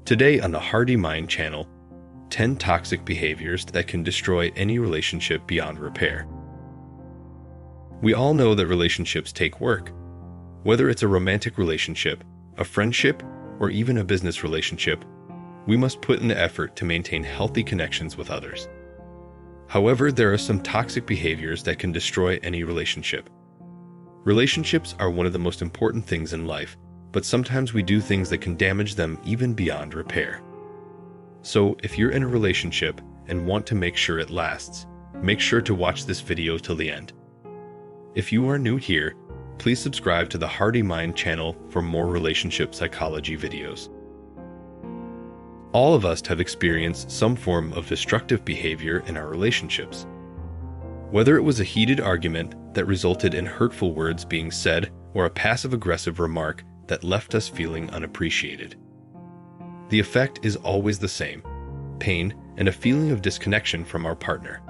Today on the Hardy Mind channel, 10 toxic behaviors that can destroy any relationship beyond repair. We all know that relationships take work. Whether it's a romantic relationship, a friendship, or even a business relationship, we must put in the effort to maintain healthy connections with others. However, there are some toxic behaviors that can destroy any relationship. Relationships are one of the most important things in life, but sometimes we do things that can damage them even beyond repair. So, if you're in a relationship and want to make sure it lasts, make sure to watch this video till the end. If you are new here, please subscribe to the Hardy Mind channel for more relationship psychology videos. All of us have experienced some form of destructive behavior in our relationships. Whether it was a heated argument that resulted in hurtful words being said or a passive-aggressive remark that left us feeling unappreciated. The effect is always the same: pain and a feeling of disconnection from our partner.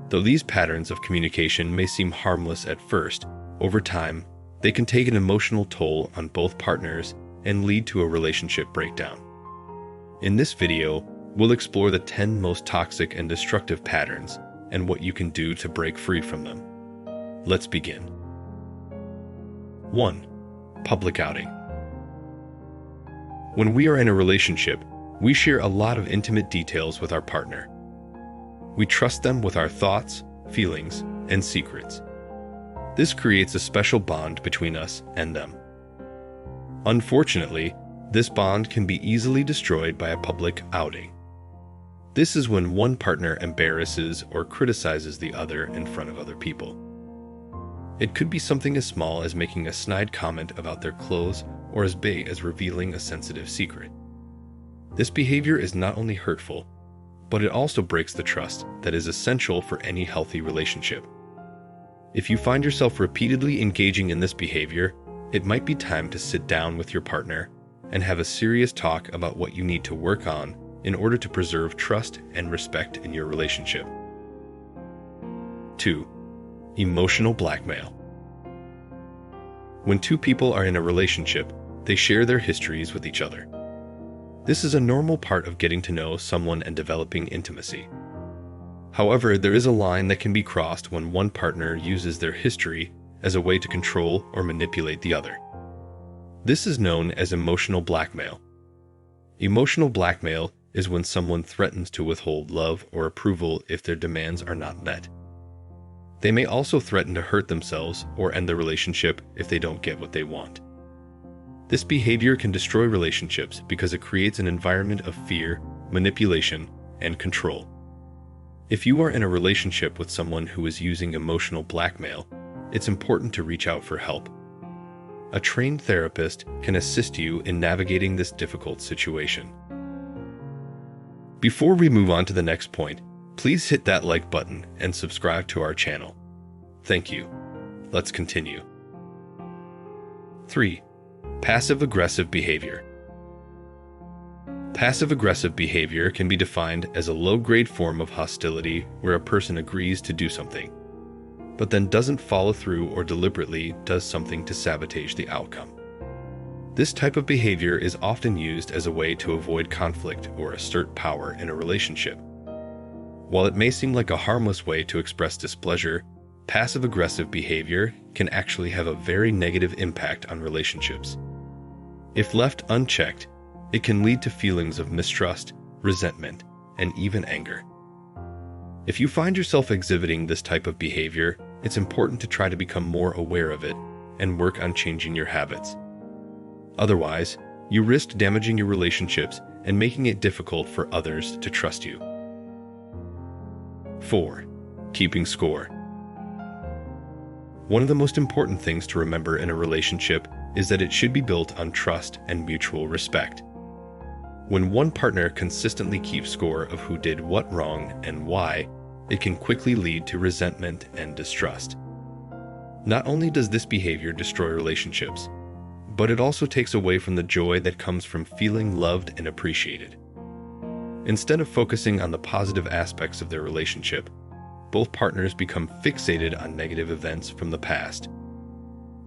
Though these patterns of communication may seem harmless at first, over time, they can take an emotional toll on both partners and lead to a relationship breakdown. In this video, we'll explore the 10 most toxic and destructive patterns and what you can do to break free from them. Let's begin. 1. Public outing. When we are in a relationship, we share a lot of intimate details with our partner. We trust them with our thoughts, feelings, and secrets. This creates a special bond between us and them. Unfortunately, this bond can be easily destroyed by a public outing. This is when one partner embarrasses or criticizes the other in front of other people. It could be something as small as making a snide comment about their clothes or as big as revealing a sensitive secret. This behavior is not only hurtful, but it also breaks the trust that is essential for any healthy relationship. If you find yourself repeatedly engaging in this behavior, it might be time to sit down with your partner and have a serious talk about what you need to work on in order to preserve trust and respect in your relationship. 2. Emotional blackmail. When two people are in a relationship, they share their histories with each other. This is a normal part of getting to know someone and developing intimacy. However, there is a line that can be crossed when one partner uses their history as a way to control or manipulate the other. This is known as emotional blackmail. Emotional blackmail is when someone threatens to withhold love or approval if their demands are not met. They may also threaten to hurt themselves or end the relationship if they don't get what they want. This behavior can destroy relationships because it creates an environment of fear, manipulation, and control. If you are in a relationship with someone who is using emotional blackmail, it's important to reach out for help. A trained therapist can assist you in navigating this difficult situation. Before we move on to the next point, please hit that like button and subscribe to our channel. Thank you. Let's continue. 3. Passive-aggressive behavior. Passive-aggressive behavior can be defined as a low-grade form of hostility where a person agrees to do something, but then doesn't follow through or deliberately does something to sabotage the outcome. This type of behavior is often used as a way to avoid conflict or assert power in a relationship. While it may seem like a harmless way to express displeasure, passive-aggressive behavior can actually have a very negative impact on relationships. If left unchecked, it can lead to feelings of mistrust, resentment, and even anger. If you find yourself exhibiting this type of behavior, it's important to try to become more aware of it and work on changing your habits. Otherwise, you risk damaging your relationships and making it difficult for others to trust you. 4. Keeping score. One of the most important things to remember in a relationship is that it should be built on trust and mutual respect. When one partner consistently keeps score of who did what wrong and why, it can quickly lead to resentment and distrust. Not only does this behavior destroy relationships, but it also takes away from the joy that comes from feeling loved and appreciated. Instead of focusing on the positive aspects of their relationship, both partners become fixated on negative events from the past.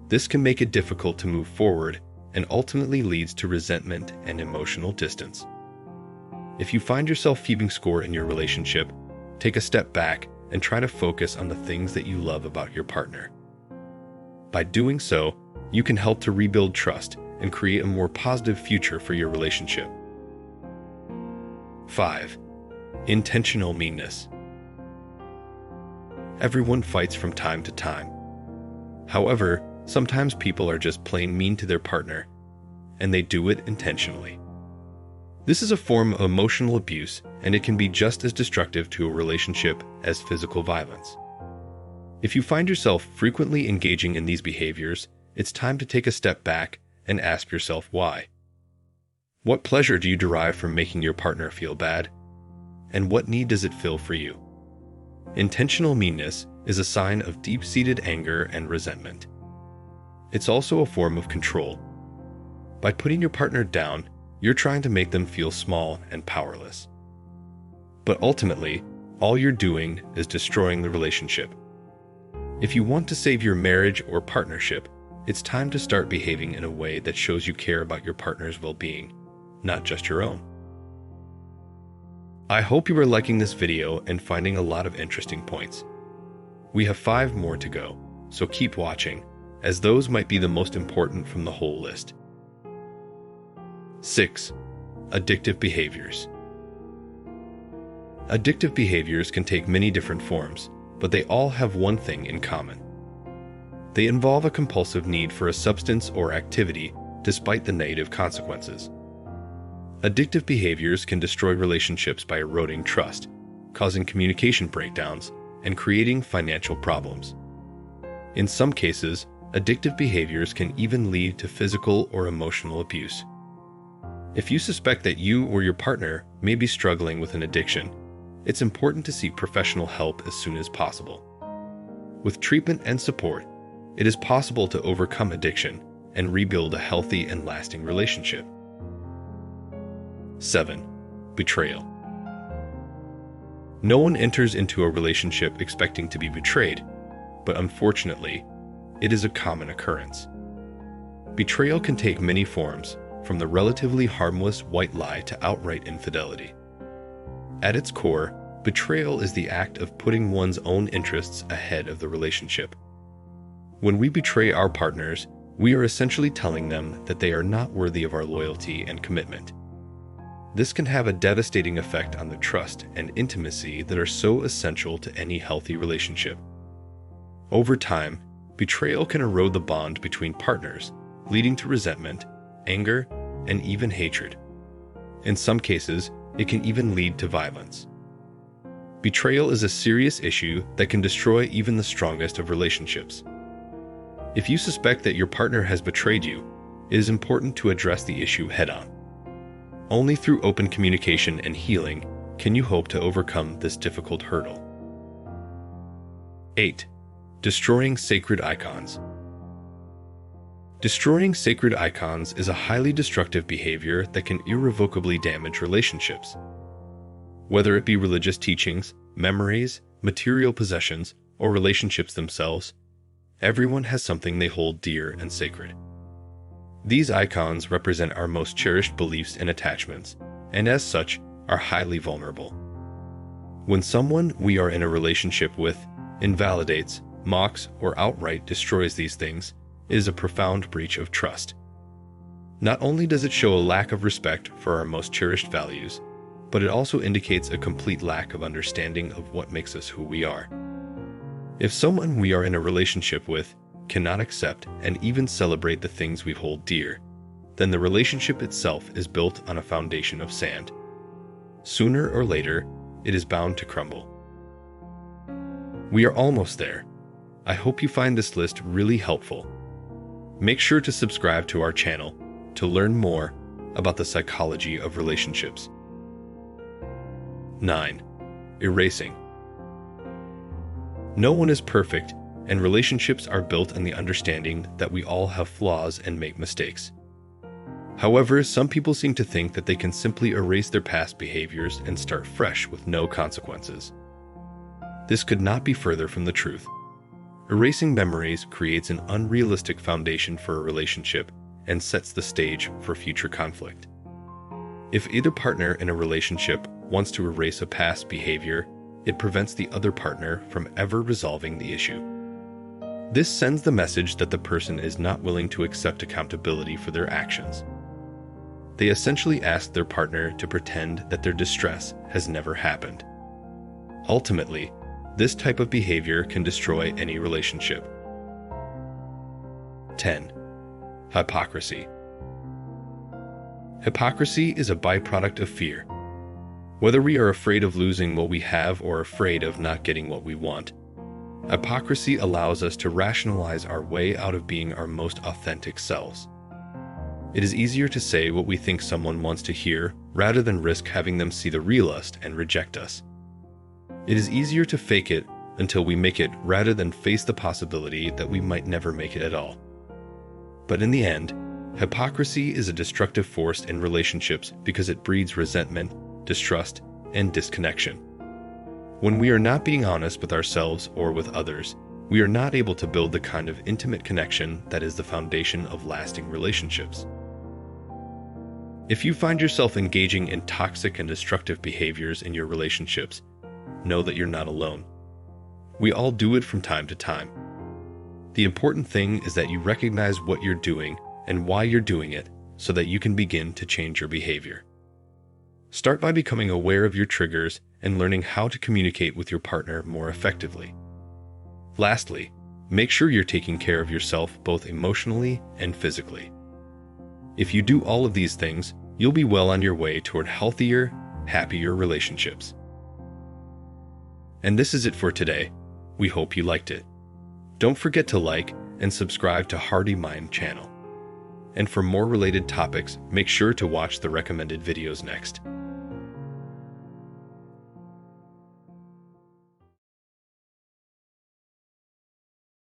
This can make it difficult to move forward and ultimately leads to resentment and emotional distance. If you find yourself keeping score in your relationship, take a step back and try to focus on the things that you love about your partner. By doing so, you can help to rebuild trust and create a more positive future for your relationship. 5. Intentional meanness. Everyone fights from time to time. However, sometimes people are just plain mean to their partner, and they do it intentionally. This is a form of emotional abuse, and it can be just as destructive to a relationship as physical violence. If you find yourself frequently engaging in these behaviors, it's time to take a step back and ask yourself why. What pleasure do you derive from making your partner feel bad? And what need does it fill for you? Intentional meanness is a sign of deep-seated anger and resentment. It's also a form of control. By putting your partner down, you're trying to make them feel small and powerless. But ultimately, all you're doing is destroying the relationship. If you want to save your marriage or partnership, it's time to start behaving in a way that shows you care about your partner's well-being, not just your own. I hope you are liking this video and finding a lot of interesting points. We have 5 more to go, so keep watching, as those might be the most important from the whole list. 6. Addictive behaviors. Addictive behaviors can take many different forms, but they all have one thing in common. They involve a compulsive need for a substance or activity despite the negative consequences. Addictive behaviors can destroy relationships by eroding trust, causing communication breakdowns, and creating financial problems. In some cases, addictive behaviors can even lead to physical or emotional abuse. If you suspect that you or your partner may be struggling with an addiction, it's important to seek professional help as soon as possible. With treatment and support, it is possible to overcome addiction and rebuild a healthy and lasting relationship. 7. Betrayal. No one enters into a relationship expecting to be betrayed, but unfortunately, it is a common occurrence. Betrayal can take many forms, from the relatively harmless white lie to outright infidelity. At its core, betrayal is the act of putting one's own interests ahead of the relationship. When we betray our partners, we are essentially telling them that they are not worthy of our loyalty and commitment. This can have a devastating effect on the trust and intimacy that are so essential to any healthy relationship. Over time, betrayal can erode the bond between partners, leading to resentment, anger, and even hatred. In some cases, it can even lead to violence. Betrayal is a serious issue that can destroy even the strongest of relationships. If you suspect that your partner has betrayed you, it is important to address the issue head-on. Only through open communication and healing can you hope to overcome this difficult hurdle. 8. Destroying sacred icons. Destroying sacred icons is a highly destructive behavior that can irrevocably damage relationships. Whether it be religious teachings, memories, material possessions, or relationships themselves, everyone has something they hold dear and sacred. These icons represent our most cherished beliefs and attachments, and as such, are highly vulnerable. When someone we are in a relationship with invalidates, mocks, or outright destroys these things, it is a profound breach of trust. Not only does it show a lack of respect for our most cherished values, but it also indicates a complete lack of understanding of what makes us who we are. If someone we are in a relationship with cannot accept and even celebrate the things we hold dear, then the relationship itself is built on a foundation of sand. Sooner or later, it is bound to crumble. We are almost there. I hope you find this list really helpful. Make sure to subscribe to our channel to learn more about the psychology of relationships. 9. Erasing. No one is perfect, and relationships are built on the understanding that we all have flaws and make mistakes. However, some people seem to think that they can simply erase their past behaviors and start fresh with no consequences. This could not be further from the truth. Erasing memories creates an unrealistic foundation for a relationship and sets the stage for future conflict. If either partner in a relationship wants to erase a past behavior, it prevents the other partner from ever resolving the issue. This sends the message that the person is not willing to accept accountability for their actions. They essentially ask their partner to pretend that their distress has never happened. Ultimately, this type of behavior can destroy any relationship. 10. Hypocrisy. Hypocrisy is a byproduct of fear. Whether we are afraid of losing what we have or afraid of not getting what we want, hypocrisy allows us to rationalize our way out of being our most authentic selves. It is easier to say what we think someone wants to hear rather than risk having them see the real us and reject us. It is easier to fake it until we make it rather than face the possibility that we might never make it at all. But in the end, hypocrisy is a destructive force in relationships because it breeds resentment, distrust, and disconnection. When we are not being honest with ourselves or with others, we are not able to build the kind of intimate connection that is the foundation of lasting relationships. If you find yourself engaging in toxic and destructive behaviors in your relationships, know that you're not alone. We all do it from time to time. The important thing is that you recognize what you're doing and why you're doing it so that you can begin to change your behavior. Start by becoming aware of your triggers and learning how to communicate with your partner more effectively. Lastly, make sure you're taking care of yourself both emotionally and physically. If you do all of these things, you'll be well on your way toward healthier, happier relationships. And this is it for today. We hope you liked it. Don't forget to like and subscribe to Hardy Mind channel. And for more related topics, make sure to watch the recommended videos next.